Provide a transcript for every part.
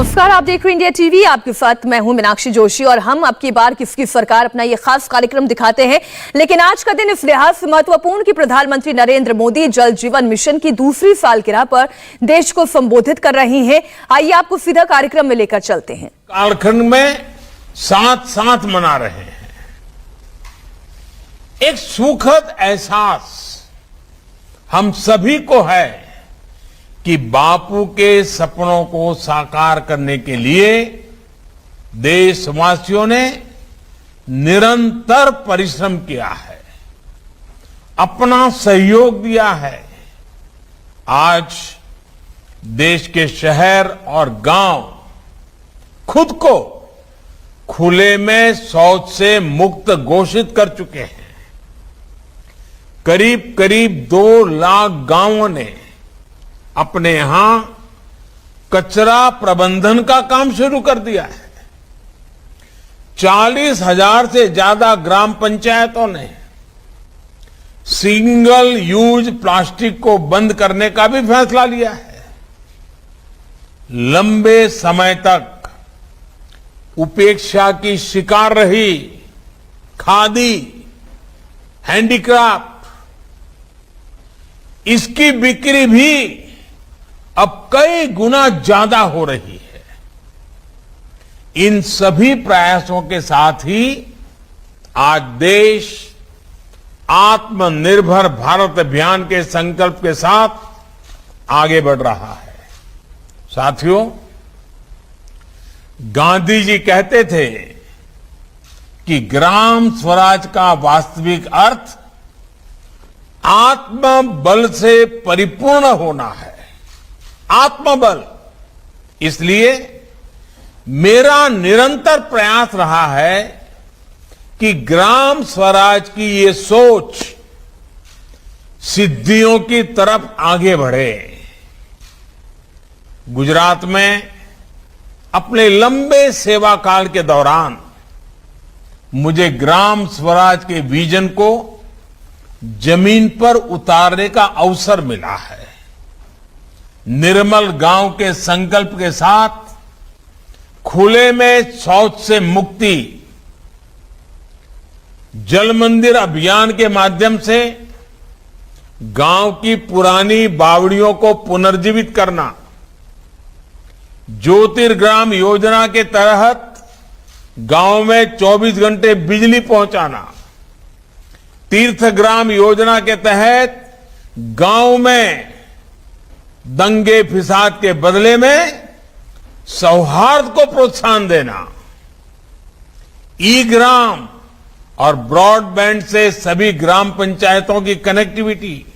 नमस्कार, आप देख रहे हैं इंडिया टीवी। आपके साथ मैं हूं मीनाक्षी जोशी और हम अब की बार किसकी सरकार अपना ये खास कार्यक्रम दिखाते हैं। लेकिन आज का दिन इस लिहाज से महत्वपूर्ण कि प्रधानमंत्री नरेंद्र मोदी जल जीवन मिशन की दूसरी सालगिरह पर देश को संबोधित कर रही हैं। आइए आपको सीधा कार्यक्रम में लेकर चलते हैं। कालखंड में साथ साथ मना रहे हैं। एक सुखद एहसास हम सभी को है कि बापू के सपनों को साकार करने के लिए देशवासियों ने निरंतर परिश्रम किया है, अपना सहयोग दिया है। आज देश के शहर और गांव खुद को खुले में शौच से मुक्त घोषित कर चुके हैं। करीब करीब 2 लाख गांवों ने अपने यहां कचरा प्रबंधन का काम शुरू कर दिया है। 40,000 से ज्यादा ग्राम पंचायतों ने सिंगल यूज प्लास्टिक को बंद करने का भी फैसला लिया है। लंबे समय तक उपेक्षा की शिकार रही खादी, हैंडीक्राफ्ट, इसकी बिक्री भी अब कई गुना ज्यादा हो रही है। इन सभी प्रयासों के साथ ही आज देश आत्मनिर्भर भारत अभियान के संकल्प के साथ आगे बढ़ रहा है। साथियों, गांधी जी कहते थे कि ग्राम स्वराज का वास्तविक अर्थ आत्मबल से परिपूर्ण होना है। आत्मबल। इसलिए मेरा निरंतर प्रयास रहा है कि ग्राम स्वराज की ये सोच सिद्धियों की तरफ आगे बढ़े। गुजरात में अपने लंबे सेवा काल के दौरान मुझे ग्राम स्वराज के विजन को जमीन पर उतारने का अवसर मिला है। निर्मल गांव के संकल्प के साथ खुले में शौच से मुक्ति, जल मंदिर अभियान के माध्यम से गांव की पुरानी बावड़ियों को पुनर्जीवित करना, ज्योतिर्ग्राम योजना के तहत गांव में 24 घंटे बिजली पहुंचाना, तीर्थग्राम योजना के तहत गांव में दंगे फिसाद के बदले में सौहार्द को प्रोत्साहन देना, ई ग्राम और ब्रॉडबैंड से सभी ग्राम पंचायतों की कनेक्टिविटी,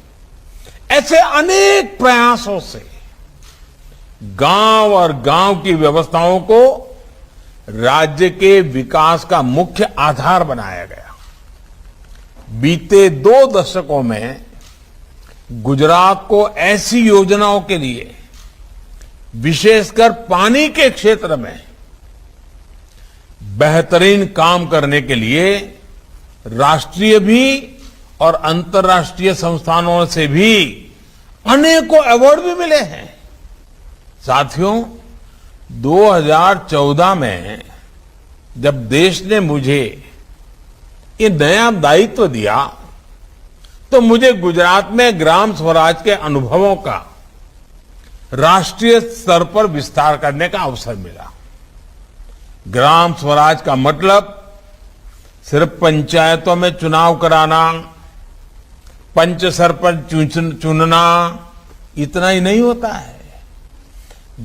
ऐसे अनेक प्रयासों से गांव और गांव की व्यवस्थाओं को राज्य के विकास का मुख्य आधार बनाया गया। बीते 2 दशकों में गुजरात को ऐसी योजनाओं के लिए, विशेषकर पानी के क्षेत्र में बेहतरीन काम करने के लिए राष्ट्रीय भी और अंतर्राष्ट्रीय संस्थानों से भी अनेकों अवार्ड भी मिले हैं। साथियों, 2014 में जब देश ने मुझे ये नया दायित्व दिया तो मुझे गुजरात में ग्राम स्वराज के अनुभवों का राष्ट्रीय स्तर पर विस्तार करने का अवसर मिला। ग्राम स्वराज का मतलब सिर्फ पंचायतों में चुनाव कराना, पंच सरपंच चुनना, इतना ही नहीं होता है।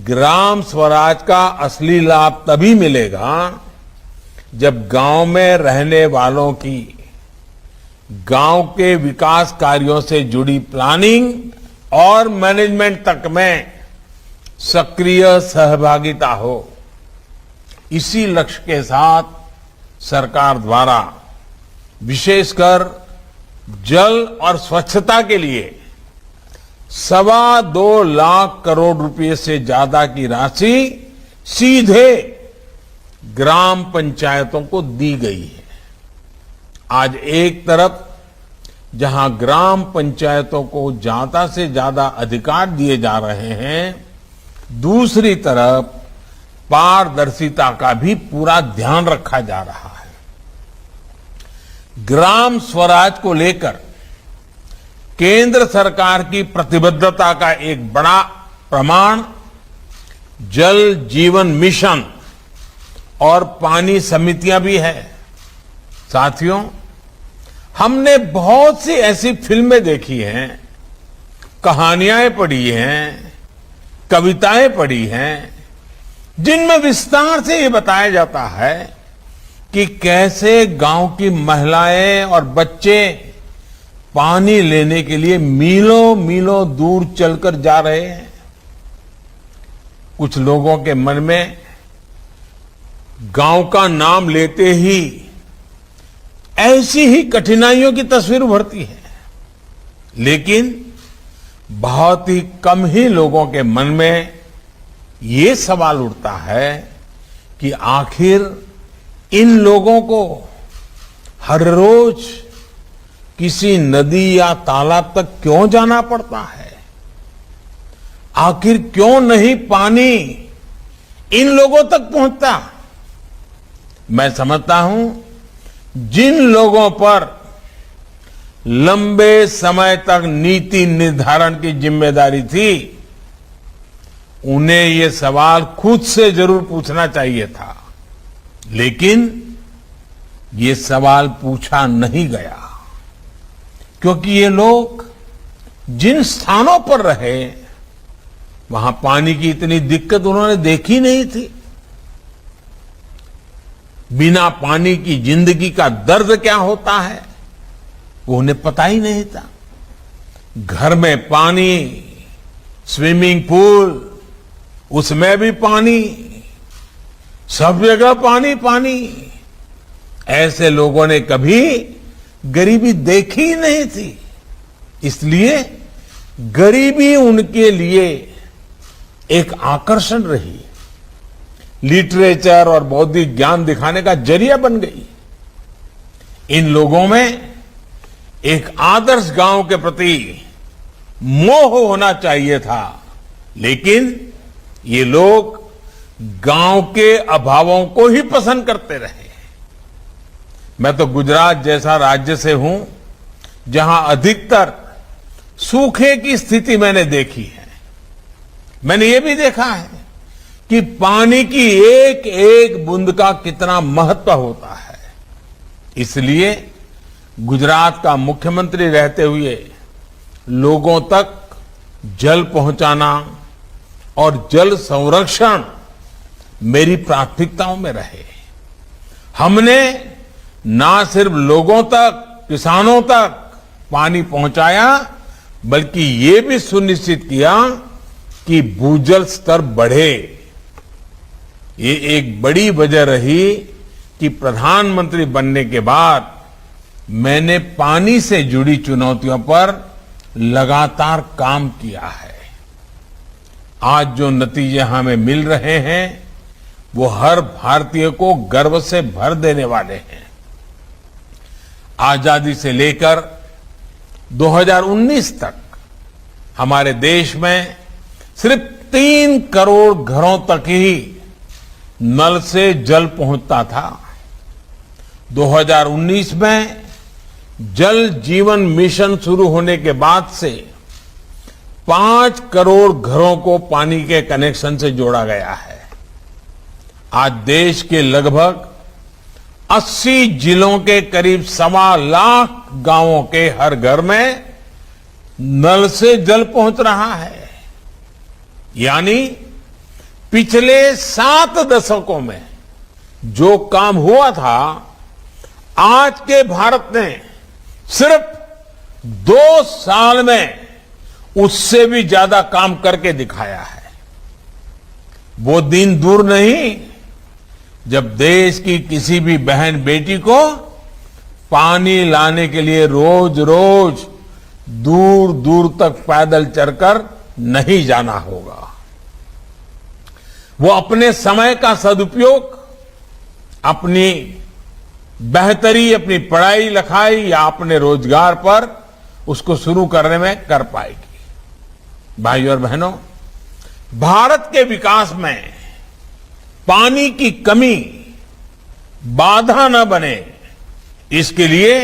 ग्राम स्वराज का असली लाभ तभी मिलेगा जब गांव में रहने वालों की गांव के विकास कार्यों से जुड़ी प्लानिंग और मैनेजमेंट तक में सक्रिय सहभागिता हो। इसी लक्ष्य के साथ सरकार द्वारा विशेषकर जल और स्वच्छता के लिए 2.25 लाख करोड़ रुपए से ज्यादा की राशि सीधे ग्राम पंचायतों को दी गई है। आज एक तरफ जहां ग्राम पंचायतों को ज्यादा से ज्यादा अधिकार दिए जा रहे हैं, दूसरी तरफ पारदर्शिता का भी पूरा ध्यान रखा जा रहा है। ग्राम स्वराज को लेकर केंद्र सरकार की प्रतिबद्धता का एक बड़ा प्रमाण जल जीवन मिशन और पानी समितियां भी है। साथियों, हमने बहुत सी ऐसी फिल्में देखी हैं, कहानियां पढ़ी हैं, कविताएं पढ़ी हैं, जिनमें विस्तार से ये बताया जाता है कि कैसे गांव की महिलाएं और बच्चे पानी लेने के लिए मीलों मीलों दूर चलकर जा रहे हैं। कुछ लोगों के मन में गांव का नाम लेते ही ऐसी ही कठिनाइयों की तस्वीर उभरती है, लेकिन बहुत ही कम ही लोगों के मन में ये सवाल उठता है कि आखिर इन लोगों को हर रोज किसी नदी या तालाब तक क्यों जाना पड़ता है? आखिर क्यों नहीं पानी इन लोगों तक पहुंचता? मैं समझता हूं जिन लोगों पर लंबे समय तक नीति निर्धारण की जिम्मेदारी थी, उन्हें ये सवाल खुद से जरूर पूछना चाहिए था, लेकिन ये सवाल पूछा नहीं गया, क्योंकि ये लोग जिन स्थानों पर रहे वहां पानी की इतनी दिक्कत उन्होंने देखी नहीं थी। बिना पानी की जिंदगी का दर्द क्या होता है वो उन्हें पता ही नहीं था। घर में पानी, स्विमिंग पूल, उसमें भी पानी, सब जगह पानी पानी। ऐसे लोगों ने कभी गरीबी देखी ही नहीं थी, इसलिए गरीबी उनके लिए एक आकर्षण रही, लिटरेचर और बौद्धिक ज्ञान दिखाने का जरिया बन गई। इन लोगों में एक आदर्श गांव के प्रति मोह होना चाहिए था, लेकिन ये लोग गांव के अभावों को ही पसंद करते रहे। मैं तो गुजरात जैसा राज्य से हूं, जहां अधिकतर सूखे की स्थिति मैंने देखी है। मैंने ये भी देखा है कि पानी की एक एक बूंद का कितना महत्व होता है। इसलिए गुजरात का मुख्यमंत्री रहते हुए लोगों तक जल पहुंचाना और जल संरक्षण मेरी प्राथमिकताओं में रहे। हमने ना सिर्फ लोगों तक, किसानों तक पानी पहुंचाया, बल्कि ये भी सुनिश्चित किया कि भूजल स्तर बढ़े। ये एक बड़ी वजह रही कि प्रधानमंत्री बनने के बाद मैंने पानी से जुड़ी चुनौतियों पर लगातार काम किया है। आज जो नतीजे हमें मिल रहे हैं वो हर भारतीय को गर्व से भर देने वाले हैं। आजादी से लेकर 2019 तक हमारे देश में सिर्फ 3 करोड़ घरों तक ही नल से जल पहुंचता था। 2019 में जल जीवन मिशन शुरू होने के बाद से 5 करोड़ घरों को पानी के कनेक्शन से जोड़ा गया है। आज देश के लगभग 80 जिलों के करीब 1.25 लाख गांवों के हर घर में नल से जल पहुंच रहा है। यानी पिछले 7 दशकों में जो काम हुआ था, आज के भारत ने सिर्फ 2 साल में उससे भी ज्यादा काम करके दिखाया है। वो दिन दूर नहीं जब देश की किसी भी बहन बेटी को पानी लाने के लिए रोज रोज दूर दूर तक पैदल चलकर नहीं जाना होगा। वो अपने समय का सदुपयोग अपनी बेहतरी, अपनी पढ़ाई लिखाई या अपने रोजगार पर उसको शुरू करने में कर पाएगी। भाइयों और बहनों, भारत के विकास में पानी की कमी बाधा न बने, इसके लिए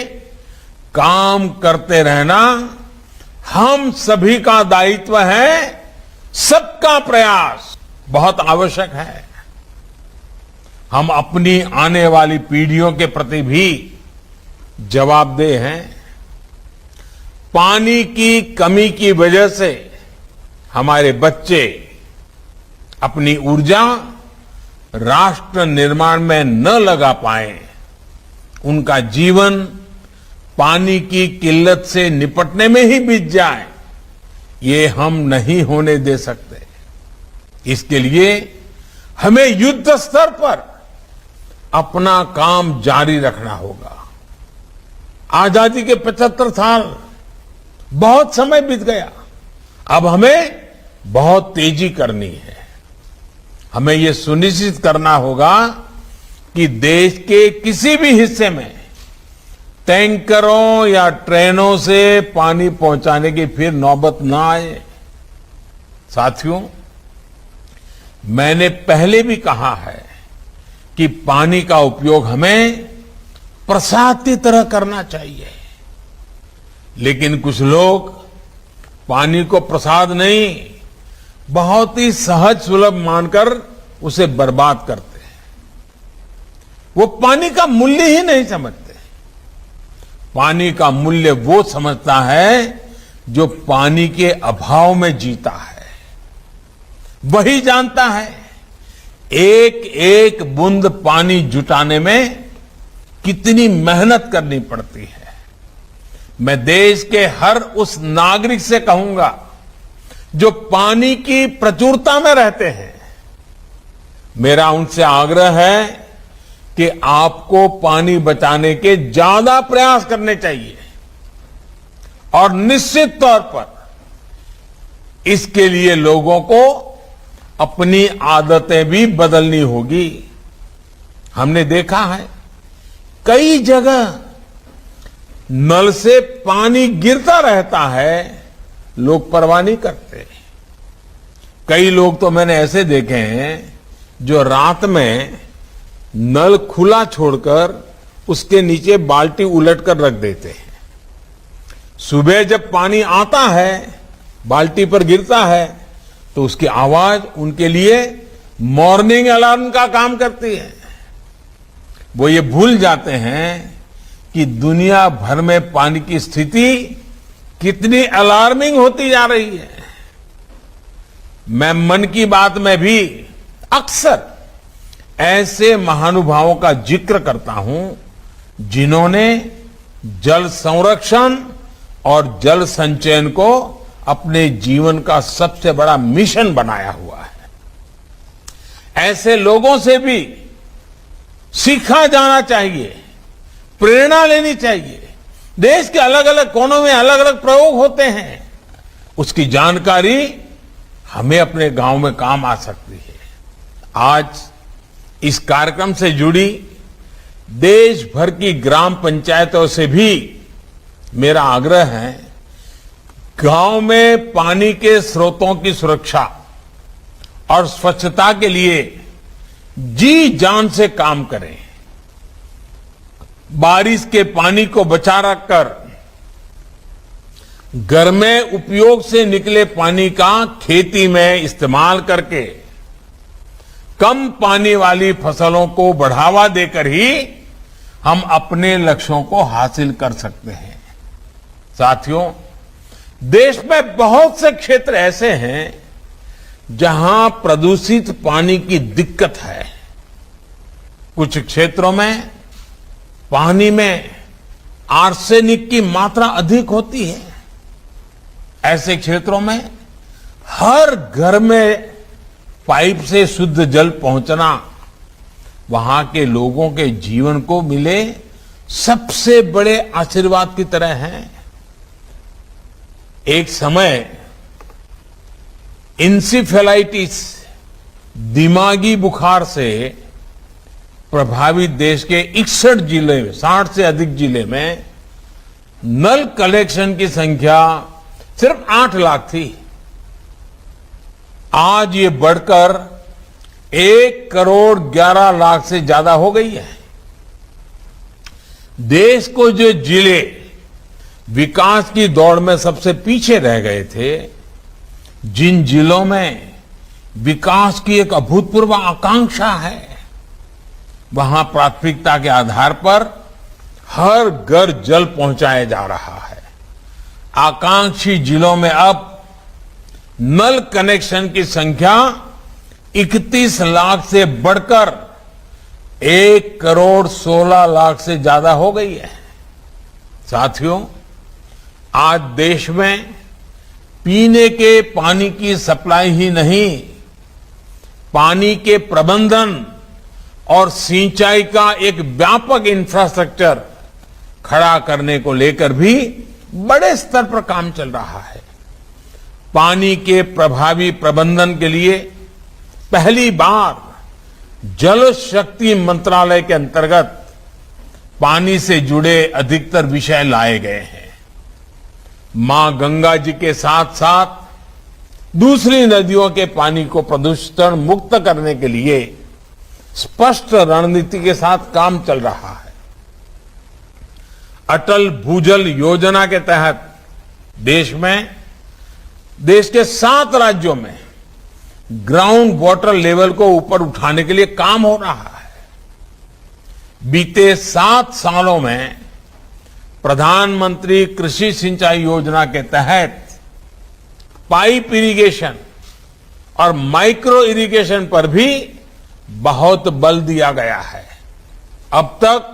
काम करते रहना हम सभी का दायित्व है। सबका प्रयास बहुत आवश्यक है। हम अपनी आने वाली पीढ़ियों के प्रति भी जवाबदेह हैं। पानी की कमी की वजह से हमारे बच्चे अपनी ऊर्जा राष्ट्र निर्माण में न लगा पाए, उनका जीवन पानी की किल्लत से निपटने में ही बीत जाए, ये हम नहीं होने दे सकते। इसके लिए हमें युद्ध स्तर पर अपना काम जारी रखना होगा। आजादी के 75 साल बहुत समय बीत गया। अब हमें बहुत तेजी करनी है। हमें यह सुनिश्चित करना होगा कि देश के किसी भी हिस्से में टैंकरों या ट्रेनों से पानी पहुंचाने की फिर नौबत ना आए। साथियों, मैंने पहले भी कहा है कि पानी का उपयोग हमें प्रसाद की तरह करना चाहिए, लेकिन कुछ लोग पानी को प्रसाद नहीं, बहुत ही सहज सुलभ मानकर उसे बर्बाद करते हैं। वो पानी का मूल्य ही नहीं समझते। पानी का मूल्य वो समझता है जो पानी के अभाव में जीता है। वही जानता है एक एक बूंद पानी जुटाने में कितनी मेहनत करनी पड़ती है। मैं देश के हर उस नागरिक से कहूंगा जो पानी की प्रचुरता में रहते हैं, मेरा उनसे आग्रह है कि आपको पानी बचाने के ज्यादा प्रयास करने चाहिए और निश्चित तौर पर इसके लिए लोगों को अपनी आदतें भी बदलनी होगी। हमने देखा है कई जगह नल से पानी गिरता रहता है, लोग परवाह नहीं करते। कई लोग तो मैंने ऐसे देखे हैं जो रात में नल खुला छोड़कर उसके नीचे बाल्टी उलटकर रख देते हैं। सुबह जब पानी आता है, बाल्टी पर गिरता है, तो उसकी आवाज उनके लिए मॉर्निंग अलार्म का काम करती है। वो ये भूल जाते हैं कि दुनिया भर में पानी की स्थिति कितनी अलार्मिंग होती जा रही है। मैं मन की बात में भी अक्सर ऐसे महानुभावों का जिक्र करता हूं जिन्होंने जल संरक्षण और जल संचयन को अपने जीवन का सबसे बड़ा मिशन बनाया हुआ है। ऐसे लोगों से भी सीखा जाना चाहिए, प्रेरणा लेनी चाहिए। देश के अलग अलग कोनों में अलग अलग प्रयोग होते हैं, उसकी जानकारी हमें अपने गांव में काम आ सकती है। आज इस कार्यक्रम से जुड़ी देश भर की ग्राम पंचायतों से भी मेरा आग्रह है, गांव में पानी के स्रोतों की सुरक्षा और स्वच्छता के लिए जी जान से काम करें। बारिश के पानी को बचा रखकर घर में उपयोग से निकले पानी का खेती में इस्तेमाल करके कम पानी वाली फसलों को बढ़ावा देकर ही हम अपने लक्ष्यों को हासिल कर सकते हैं। साथियों, देश में बहुत से क्षेत्र ऐसे हैं जहां प्रदूषित पानी की दिक्कत है। कुछ क्षेत्रों में पानी में आर्सेनिक की मात्रा अधिक होती है। ऐसे क्षेत्रों में हर घर में पाइप से शुद्ध जल पहुंचना वहां के लोगों के जीवन को मिले सबसे बड़े आशीर्वाद की तरह है। एक समय इंसेफेलाइटिस, दिमागी बुखार से प्रभावित देश के 61 जिले में, 60 से अधिक जिले में नल कलेक्शन की संख्या सिर्फ 8 लाख थी। आज ये बढ़कर 1,11,00,000 से ज्यादा हो गई है। देश को जो जिले विकास की दौड़ में सबसे पीछे रह गए थे, जिन जिलों में विकास की एक अभूतपूर्व आकांक्षा है, वहां प्राथमिकता के आधार पर हर घर जल पहुंचाया जा रहा है। आकांक्षी जिलों में अब नल कनेक्शन की संख्या 31 लाख से बढ़कर 1,16,00,000 से ज्यादा हो गई है। साथियों, आज देश में पीने के पानी की सप्लाई ही नहीं, पानी के प्रबंधन और सिंचाई का एक व्यापक इंफ्रास्ट्रक्चर खड़ा करने को लेकर भी बड़े स्तर पर काम चल रहा है। पानी के प्रभावी प्रबंधन के लिए पहली बार जल शक्ति मंत्रालय के अंतर्गत पानी से जुड़े अधिकतर विषय लाए गए हैं। मां गंगा जी के साथ साथ दूसरी नदियों के पानी को प्रदूषण मुक्त करने के लिए स्पष्ट रणनीति के साथ काम चल रहा है। अटल भूजल योजना के तहत देश के 7 राज्यों में ग्राउंड वाटर लेवल को ऊपर उठाने के लिए काम हो रहा है। बीते 7 सालों में प्रधानमंत्री कृषि सिंचाई योजना के तहत पाइप इरिगेशन और माइक्रो इरिगेशन पर भी बहुत बल दिया गया है। अब तक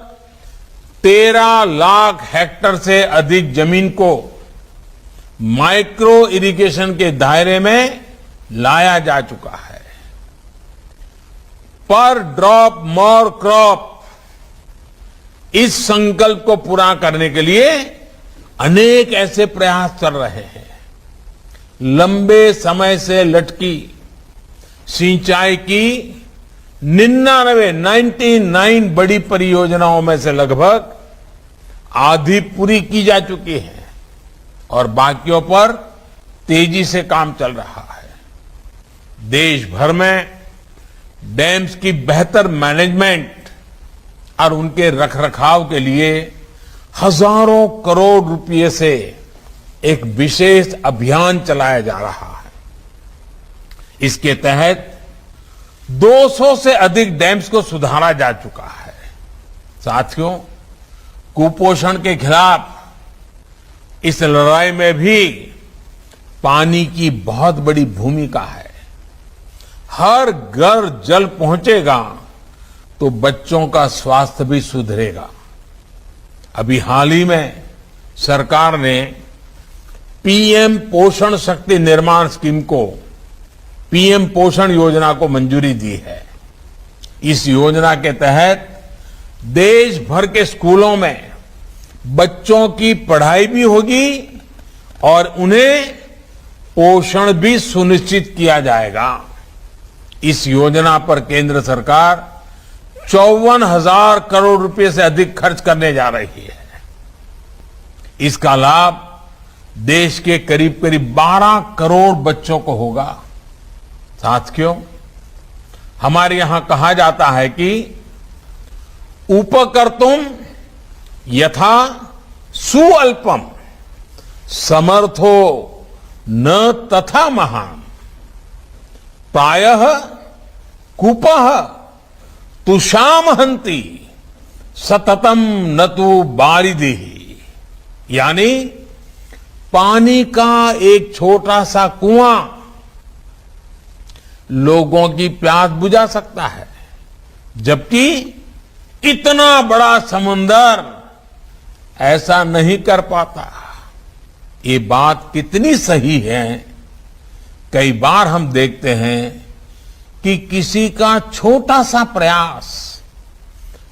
13 लाख हेक्टेयर से अधिक जमीन को माइक्रो इरिगेशन के दायरे में लाया जा चुका है। पर ड्रॉप मोर क्रॉप, इस संकल्प को पूरा करने के लिए अनेक ऐसे प्रयास चल रहे हैं। लंबे समय से लटकी सिंचाई की 99 बड़ी परियोजनाओं में से लगभग आधी पूरी की जा चुकी है और बाकियों पर तेजी से काम चल रहा है। देश भर में डैम्स की बेहतर मैनेजमेंट और उनके रखरखाव के लिए हजारों करोड़ रुपए से एक विशेष अभियान चलाया जा रहा है। इसके तहत 200 से अधिक डैम्स को सुधारा जा चुका है। साथियों, कुपोषण के खिलाफ इस लड़ाई में भी पानी की बहुत बड़ी भूमिका है। हर घर जल पहुंचेगा तो बच्चों का स्वास्थ्य भी सुधरेगा। अभी हाल ही में सरकार ने पीएम पोषण शक्ति निर्माण स्कीम को, पीएम पोषण योजना को मंजूरी दी है। इस योजना के तहत देश भर के स्कूलों में बच्चों की पढ़ाई भी होगी और उन्हें पोषण भी सुनिश्चित किया जाएगा। इस योजना पर केंद्र सरकार 54,000 करोड़ रुपए से अधिक खर्च करने जा रही है। इसका लाभ देश के करीब 12 करोड़ बच्चों को होगा। साथियों, हमारे यहां कहा जाता है कि उपकर्तुम यथा सुअल्पम समर्थो न तथा महान, प्रायः कुपः तुषाम हंति सततम न तु बारिधि। यानी पानी का एक छोटा सा कुआं लोगों की प्यास बुझा सकता है, जबकि इतना बड़ा समुंदर ऐसा नहीं कर पाता। ये बात कितनी सही है। कई बार हम देखते हैं कि किसी का छोटा सा प्रयास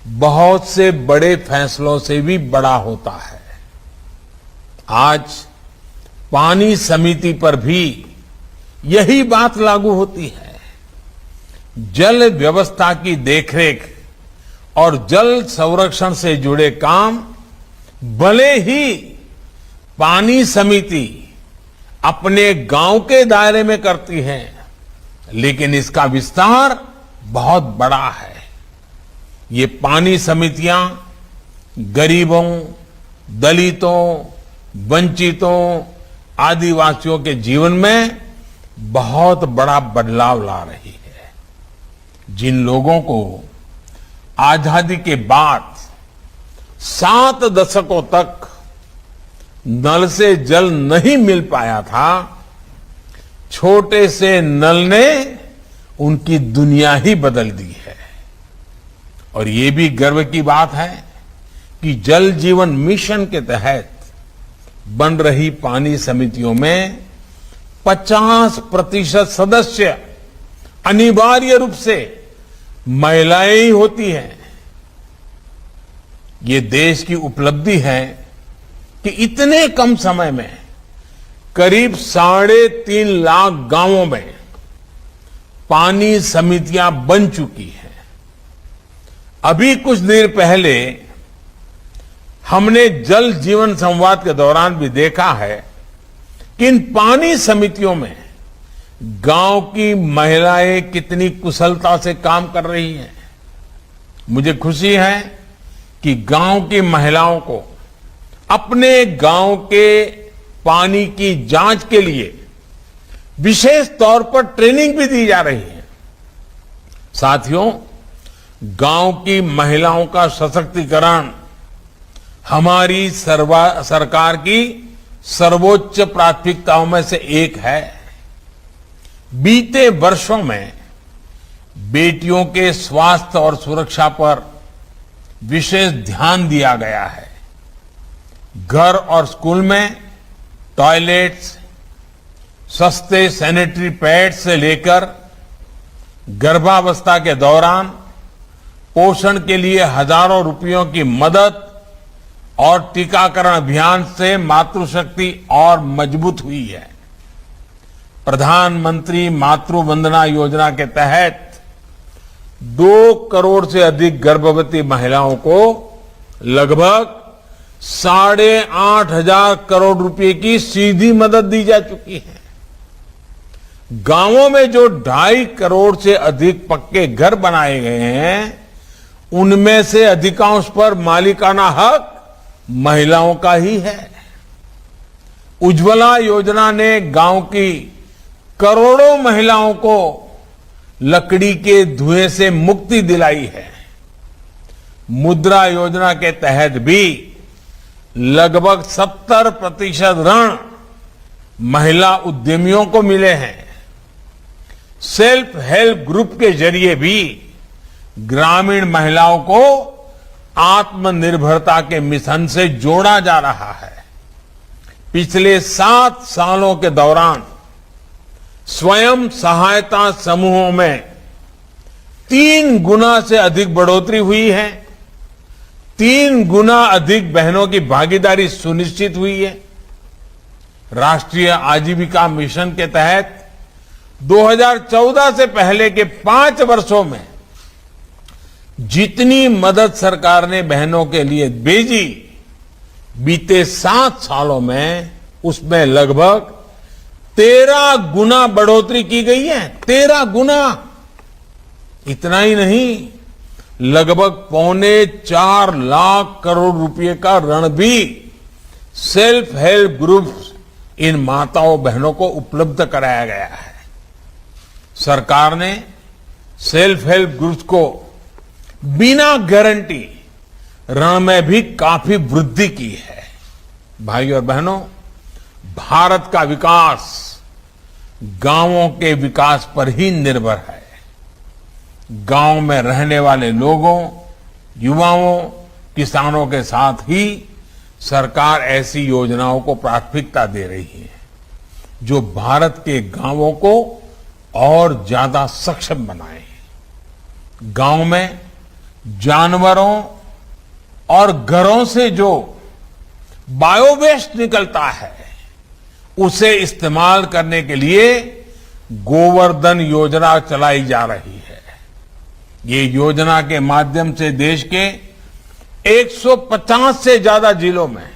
बहुत से बड़े फैसलों से भी बड़ा होता है। आज पानी समिति पर भी यही बात लागू होती है। जल व्यवस्था की देखरेख और जल संरक्षण से जुड़े काम भले ही पानी समिति अपने गांव के दायरे में करती है, लेकिन इसका विस्तार बहुत बड़ा है। ये पानी समितियां गरीबों, दलितों, वंचितों, आदिवासियों के जीवन में बहुत बड़ा बदलाव ला रही है। जिन लोगों को आजादी के बाद 7 दशकों तक नल से जल नहीं मिल पाया था, छोटे से नल ने उनकी दुनिया ही बदल दी है। और ये भी गर्व की बात है कि जल जीवन मिशन के तहत बन रही पानी समितियों में 50% सदस्य अनिवार्य रूप से महिलाएं ही होती हैं। ये देश की उपलब्धि है कि इतने कम समय में करीब 3.5 लाख गांवों में पानी समितियां बन चुकी हैं। अभी कुछ देर पहले हमने जल जीवन संवाद के दौरान भी देखा है कि इन पानी समितियों में गांव की महिलाएं कितनी कुशलता से काम कर रही हैं। मुझे खुशी है कि गांव की महिलाओं को अपने गांव के पानी की जांच के लिए विशेष तौर पर ट्रेनिंग भी दी जा रही है। साथियों, गांव की महिलाओं का सशक्तिकरण हमारी सरकार की सर्वोच्च प्राथमिकताओं में से एक है। बीते वर्षों में बेटियों के स्वास्थ्य और सुरक्षा पर विशेष ध्यान दिया गया है। घर और स्कूल में टॉयलेट्स, सस्ते सैनिटरी पैड्स से लेकर गर्भावस्था के दौरान पोषण के लिए हजारों रुपयों की मदद और टीकाकरण अभियान से मातृशक्ति और मजबूत हुई है। प्रधानमंत्री मातृ वंदना योजना के तहत 2 करोड़ से अधिक गर्भवती महिलाओं को लगभग 8,500 करोड़ रुपए की सीधी मदद दी जा चुकी है। गांवों में जो 2.5 करोड़ से अधिक पक्के घर बनाए गए हैं, उनमें से अधिकांश पर मालिकाना हक महिलाओं का ही है। उज्ज्वला योजना ने गांव की करोड़ों महिलाओं को लकड़ी के धुएं से मुक्ति दिलाई है। मुद्रा योजना के तहत भी लगभग 70% ऋण महिला उद्यमियों को मिले हैं। सेल्फ हेल्प ग्रुप के जरिए भी ग्रामीण महिलाओं को आत्मनिर्भरता के मिशन से जोड़ा जा रहा है। पिछले 7 सालों के दौरान स्वयं सहायता समूहों में 3 गुना से अधिक बढ़ोतरी हुई है। 3 गुना अधिक बहनों की भागीदारी सुनिश्चित हुई है। राष्ट्रीय आजीविका मिशन के तहत 2014 से पहले के 5 वर्षों में जितनी मदद सरकार ने बहनों के लिए भेजी, बीते 7 सालों में उसमें लगभग 13 गुना बढ़ोतरी की गई है। 13 गुना। इतना ही नहीं, लगभग 4.25 लाख करोड़ रुपए का ऋण भी सेल्फ हेल्प ग्रुप्स इन माताओं बहनों को उपलब्ध कराया गया है। सरकार ने सेल्फ हेल्प ग्रुप्स को बिना गारंटी ऋण में भी काफी वृद्धि की है। भाइयों और बहनों, भारत का विकास गांवों के विकास पर ही निर्भर है। गांव में रहने वाले लोगों, युवाओं, किसानों के साथ ही सरकार ऐसी योजनाओं को प्राथमिकता दे रही है जो भारत के गांवों को और ज्यादा सक्षम बनाए। गांव में जानवरों और घरों से जो बायोवेस्ट निकलता है, उसे इस्तेमाल करने के लिए गोवर्धन योजना चलाई जा रही है। ये योजना के माध्यम से देश के 150 से ज्यादा जिलों में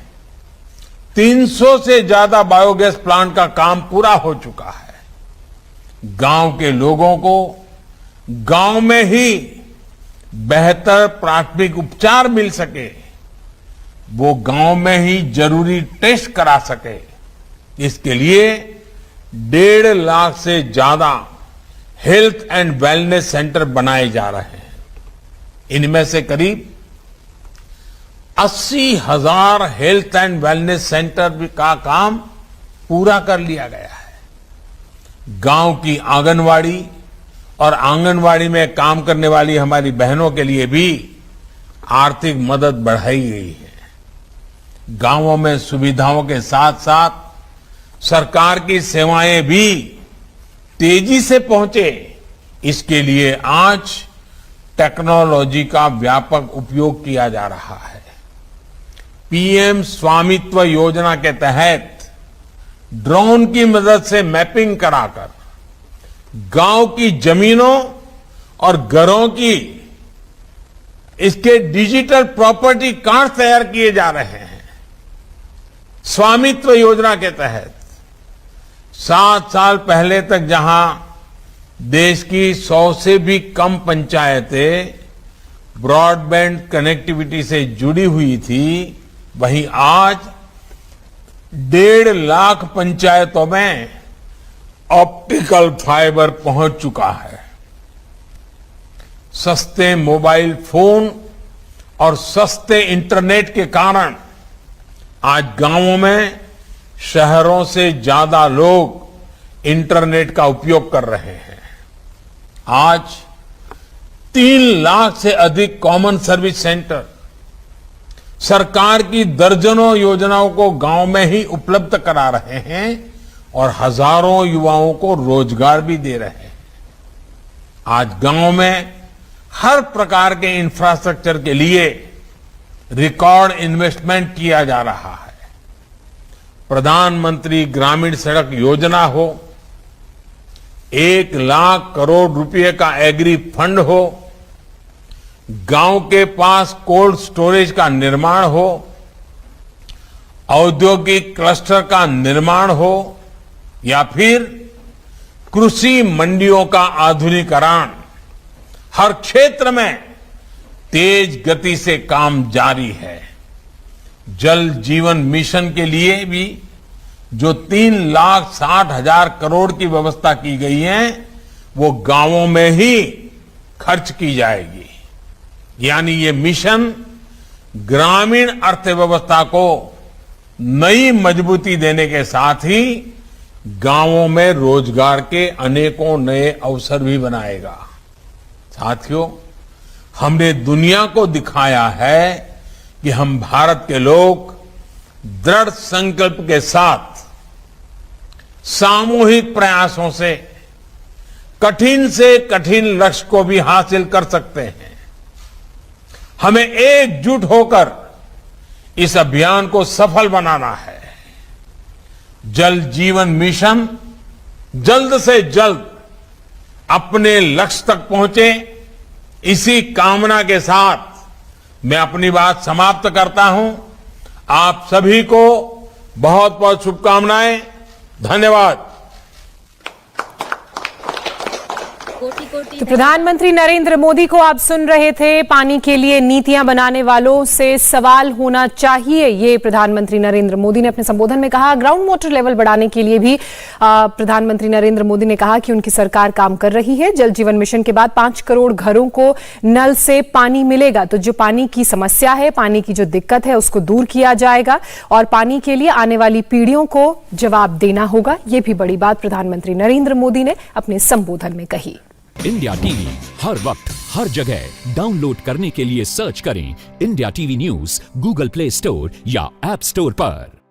300 से ज्यादा बायोगैस प्लांट का काम पूरा हो चुका है। गांव के लोगों को गांव में ही बेहतर प्राथमिक उपचार मिल सके, वो गांव में ही जरूरी टेस्ट करा सके, इसके लिए 1.5 लाख से ज्यादा हेल्थ एंड वेलनेस सेंटर बनाए जा रहे हैं। इनमें से करीब 80,000 हेल्थ एंड वेलनेस सेंटर का काम पूरा कर लिया गया है। गांव की आंगनवाड़ी और आंगनवाड़ी में काम करने वाली हमारी बहनों के लिए भी आर्थिक मदद बढ़ाई गई है। गांवों में सुविधाओं के साथ साथ सरकार की सेवाएं भी तेजी से पहुंचे, इसके लिए आज टेक्नोलॉजी का व्यापक उपयोग किया जा रहा है। पीएम स्वामित्व योजना के तहत ड्रोन की मदद से मैपिंग कराकर गांव की जमीनों और घरों की इसके डिजिटल प्रॉपर्टी कार्ड तैयार किए जा रहे हैं। स्वामित्व योजना के तहत 7 साल पहले तक जहां देश की 100 से भी कम पंचायतें ब्रॉडबैंड कनेक्टिविटी से जुड़ी हुई थी, वहीं आज 1.5 लाख पंचायतों में ऑप्टिकल फाइबर पहुंच चुका है। सस्ते मोबाइल फोन और सस्ते इंटरनेट के कारण आज गांवों में शहरों से ज्यादा लोग इंटरनेट का उपयोग कर रहे हैं। आज 3 लाख से अधिक कॉमन सर्विस सेंटर सरकार की दर्जनों योजनाओं को गांव में ही उपलब्ध करा रहे हैं और हजारों युवाओं को रोजगार भी दे रहे हैं। आज गांव में हर प्रकार के इंफ्रास्ट्रक्चर के लिए रिकॉर्ड इन्वेस्टमेंट किया जा रहा है। प्रधानमंत्री ग्रामीण सड़क योजना हो, 1 लाख करोड़ रुपए का एग्री फंड हो, गांव के पास कोल्ड स्टोरेज का निर्माण हो, औद्योगिक क्लस्टर का निर्माण हो या फिर कृषि मंडियों का आधुनिकीकरण, हर क्षेत्र में तेज गति से काम जारी है। जल जीवन मिशन के लिए भी जो 3,60,000 करोड़ की व्यवस्था की गई है, वो गांवों में ही खर्च की जाएगी। यानी ये मिशन ग्रामीण अर्थव्यवस्था को नई मजबूती देने के साथ ही गांवों में रोजगार के अनेकों नए अवसर भी बनाएगा। साथियों, हमने दुनिया को दिखाया है कि हम भारत के लोग दृढ़ संकल्प के साथ सामूहिक प्रयासों से कठिन लक्ष्य को भी हासिल कर सकते हैं। हमें एकजुट होकर इस अभियान को सफल बनाना है। जल जीवन मिशन जल्द से जल्द अपने लक्ष्य तक पहुंचे, इसी कामना के साथ मैं अपनी बात समाप्त करता हूं। आप सभी को बहुत बहुत शुभकामनाएं। धन्यवाद। तो प्रधानमंत्री नरेंद्र मोदी को आप सुन रहे थे। पानी के लिए नीतियां बनाने वालों से सवाल होना चाहिए, ये प्रधानमंत्री नरेंद्र मोदी ने अपने संबोधन में कहा। ग्राउंड वाटर लेवल बढ़ाने के लिए भी प्रधानमंत्री नरेंद्र मोदी ने कहा कि उनकी सरकार काम कर रही है। जल जीवन मिशन के बाद 5 करोड़ घरों को नल से पानी मिलेगा। तो जो पानी की समस्या है, पानी की जो दिक्कत है, उसको दूर किया जाएगा और पानी के लिए आने वाली पीढ़ियों को जवाब देना होगा। ये भी बड़ी बात प्रधानमंत्री नरेंद्र मोदी ने अपने संबोधन में कही। इंडिया टीवी हर वक्त हर जगह डाउनलोड करने के लिए सर्च करें India TV news Google play store या ऐप स्टोर पर।